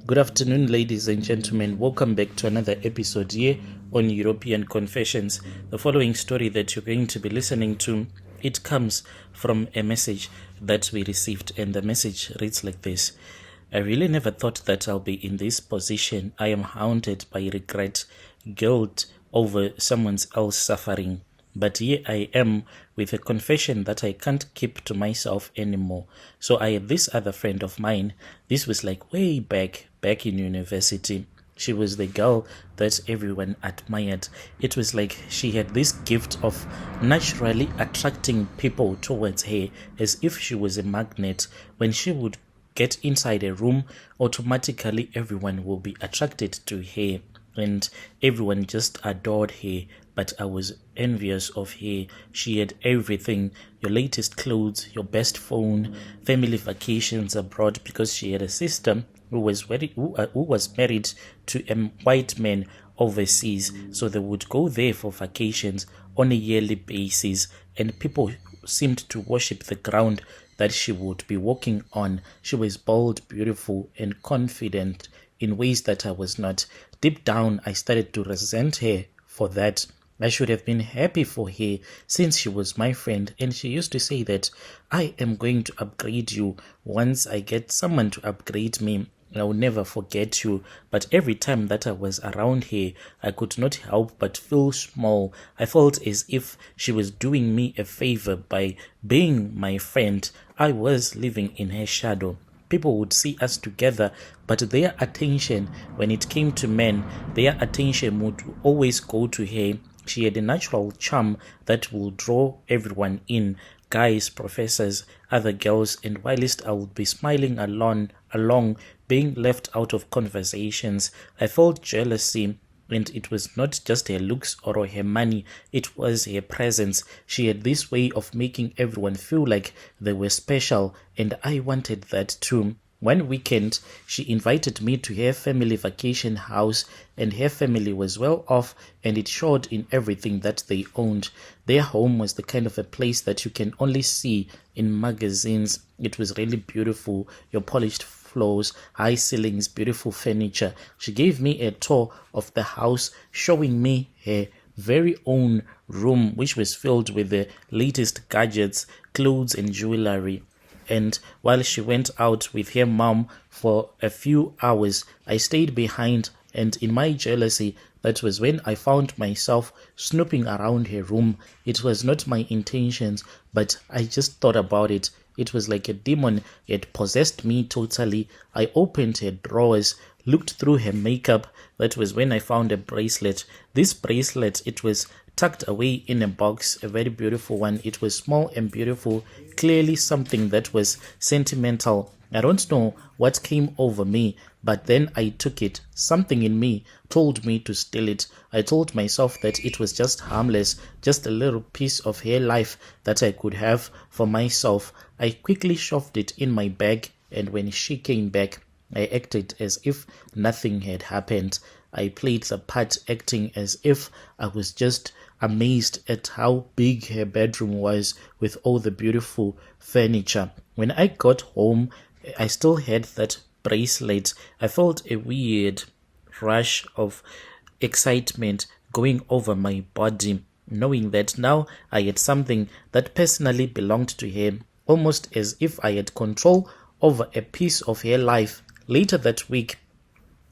Good afternoon, ladies and gentlemen. Welcome back to another episode here on European Confessions. The following story that you're going to be listening to, it comes from a message that we received, and the message reads like this. I really never thought that I'll be in this position. I am haunted by regret, guilt over someone else's suffering. But here I am with a confession that I can't keep to myself anymore. So I had this other friend of mine. This was like way back in university. She was the girl that everyone admired. It was like she had this gift of naturally attracting people towards her, as if she was a magnet. When she would get inside a room, automatically everyone will be attracted to her, and everyone just adored her. But I was envious of her. She had everything: your latest clothes, your best phone, family vacations abroad, because she had a sister who was married to a white man overseas. So they would go there for vacations on a yearly basis, and people seemed to worship the ground that she would be walking on. She was bold, beautiful, and confident in ways that I was not. Deep down, I started to resent her for that. I should have been happy for her since she was my friend, and she used to say that I am going to upgrade you once I get someone to upgrade me. I will never forget you. But every time that I was around her, I could not help but feel small. I felt as if she was doing me a favor by being my friend. I was living in her shadow. People would see us together, but their attention, when it came to men, their attention would always go to her. She had a natural charm that will draw everyone in, guys, professors, other girls, and whilst I would be smiling along, being left out of conversations, I felt jealousy. And it was not just her looks or her money, it was her presence. She had this way of making everyone feel like they were special, and I wanted that too. One weekend, she invited me to her family vacation house, and her family was well off, and it showed in everything that they owned. Their home was the kind of a place that you can only see in magazines. It was really beautiful, your polished floors, high ceilings, beautiful furniture. She gave me a tour of the house, showing me her very own room, which was filled with the latest gadgets, clothes, and jewelry. And while she went out with her mom for a few hours, I stayed behind, and in my jealousy, that was when I found myself snooping around her room. It was not my intentions, but I just thought about it. It was like a demon had possessed me totally. I opened her drawers, looked through her makeup. That was when I found a bracelet. This bracelet, it was tucked away in a box, a very beautiful one. It was small and beautiful, clearly something that was sentimental. I don't know what came over me, but then I took it. Something in me told me to steal it. I told myself that it was just harmless, just a little piece of her life that I could have for myself. I quickly shoved it in my bag, and when she came back, I acted as if nothing had happened. I played the part, acting as if I was just amazed at how big her bedroom was with all the beautiful furniture. When I got home, I still had that bracelet. I felt a weird rush of excitement going over my body, knowing that now I had something that personally belonged to her, almost as if I had control over a piece of her life. Later that week,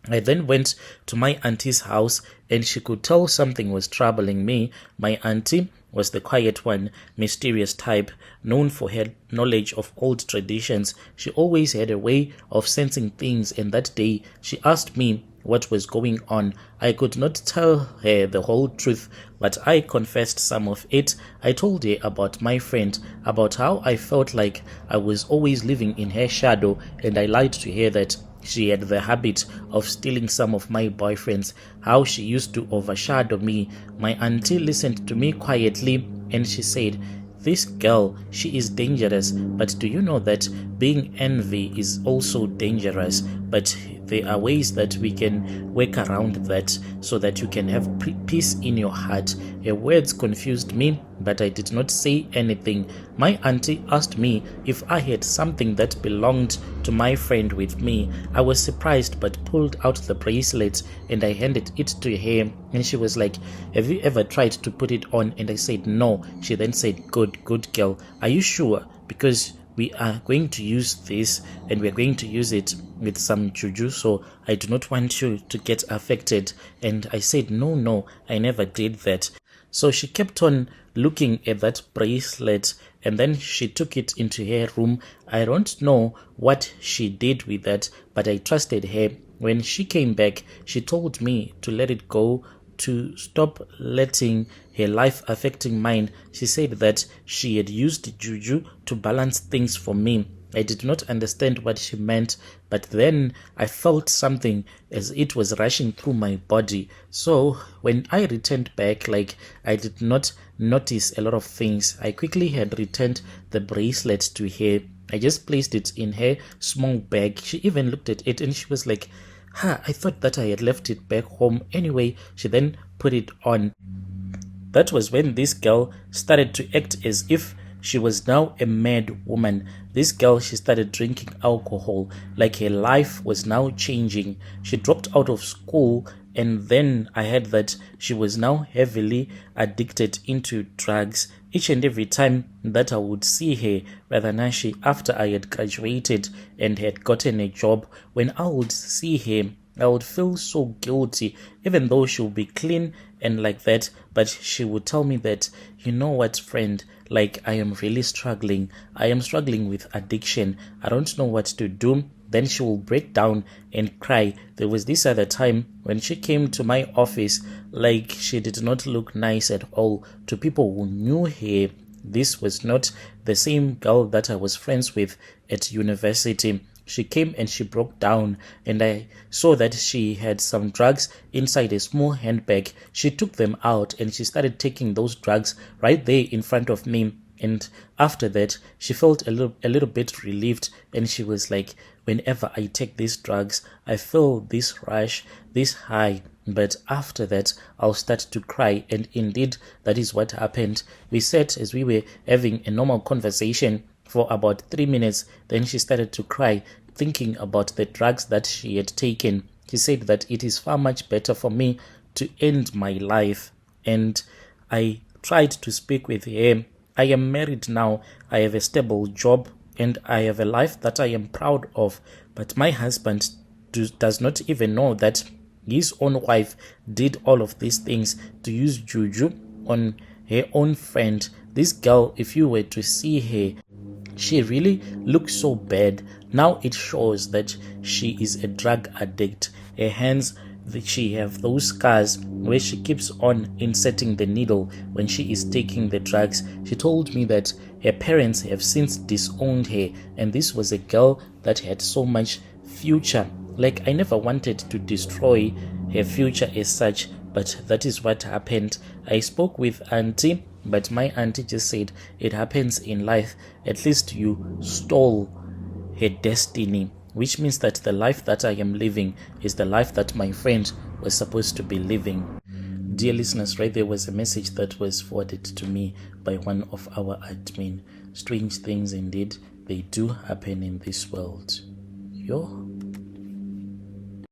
I then went to my auntie's house, and she could tell something was troubling me. My auntie was the quiet one, mysterious type, known for her knowledge of old traditions. She always had a way of sensing things, and that day she asked me what was going on. I could not tell her the whole truth, but I confessed some of it. I told her about my friend, about how I felt like I was always living in her shadow, and I lied to her that she had the habit of stealing some of my boyfriends, how she used to overshadow me. My auntie listened to me quietly, and she said, "This girl, she is dangerous, but do you know that being envy is also dangerous, but there are ways that we can work around that so that you can have peace in your heart. Her words confused me, but I did not say anything. My auntie asked me if I had something that belonged to my friend with me. I was surprised but pulled out the bracelet and I handed it to her, and she was like, "Have you ever tried to put it on?" And I said no. She then said, good girl, are you sure? Because we are going to use this and we're going to use it with some juju, so I do not want you to get affected. And I said no, I never did that. So she kept on looking at that bracelet, and then she took it into her room. I don't know what she did with that, but I trusted her. When she came back, she told me to let it go, to stop letting her life affecting mine. She said that she had used juju to balance things for me. I did not understand what she meant, but then I felt something as it was rushing through my body. So when I returned back, like, I did not notice a lot of things. I quickly had returned the bracelet to her. I just placed it in her small bag. She even looked at it and she was like, I thought that I had left it back home. Anyway, she then put it on. That was when this girl started to act as if she was now a mad woman. This girl, she started drinking alcohol, like her life was now changing. She dropped out of school, and then I heard that she was now heavily addicted into drugs. Each and every time that I would see her, Radhanashi, after I had graduated and had gotten a job, when I would see her, I would feel so guilty, even though she would be clean and like that. But she would tell me that, you know what, friend, like, I am really struggling. I am struggling with addiction. I don't know what to do. Then she will break down and cry. There was this other time when she came to my office, like, she did not look nice at all. To people who knew her, this was not the same girl that I was friends with at university. She came and she broke down, and I saw that she had some drugs inside a small handbag. She took them out and she started taking those drugs right there in front of me. And after that, she felt a little bit relieved, and she was like, whenever I take these drugs, I feel this rush, this high, but after that, I'll start to cry. And indeed, that is what happened. We sat as we were having a normal conversation for about 3 minutes. Then she started to cry, thinking about the drugs that she had taken. She said that it is far much better for me to end my life. And I tried to speak with her. I am married now. I have a stable job and I have a life that I am proud of. But my husband does not even know that his own wife did all of these things to use juju on her own friend. This girl, if you were to see her, she really looks so bad. Now it shows that she is a drug addict. Her hands, she have those scars where she keeps on inserting the needle when she is taking the drugs. She told me that her parents have since disowned her, and this was a girl that had so much future. Like, I never wanted to destroy her future as such, but that is what happened. I spoke with auntie, but my auntie just said it happens in life. At least you stole her destiny, which means that the life that I am living is the life that my friend was supposed to be living. Dear listeners, right there was a message that was forwarded to me by one of our admin. Strange things indeed, they do happen in this world. Yo.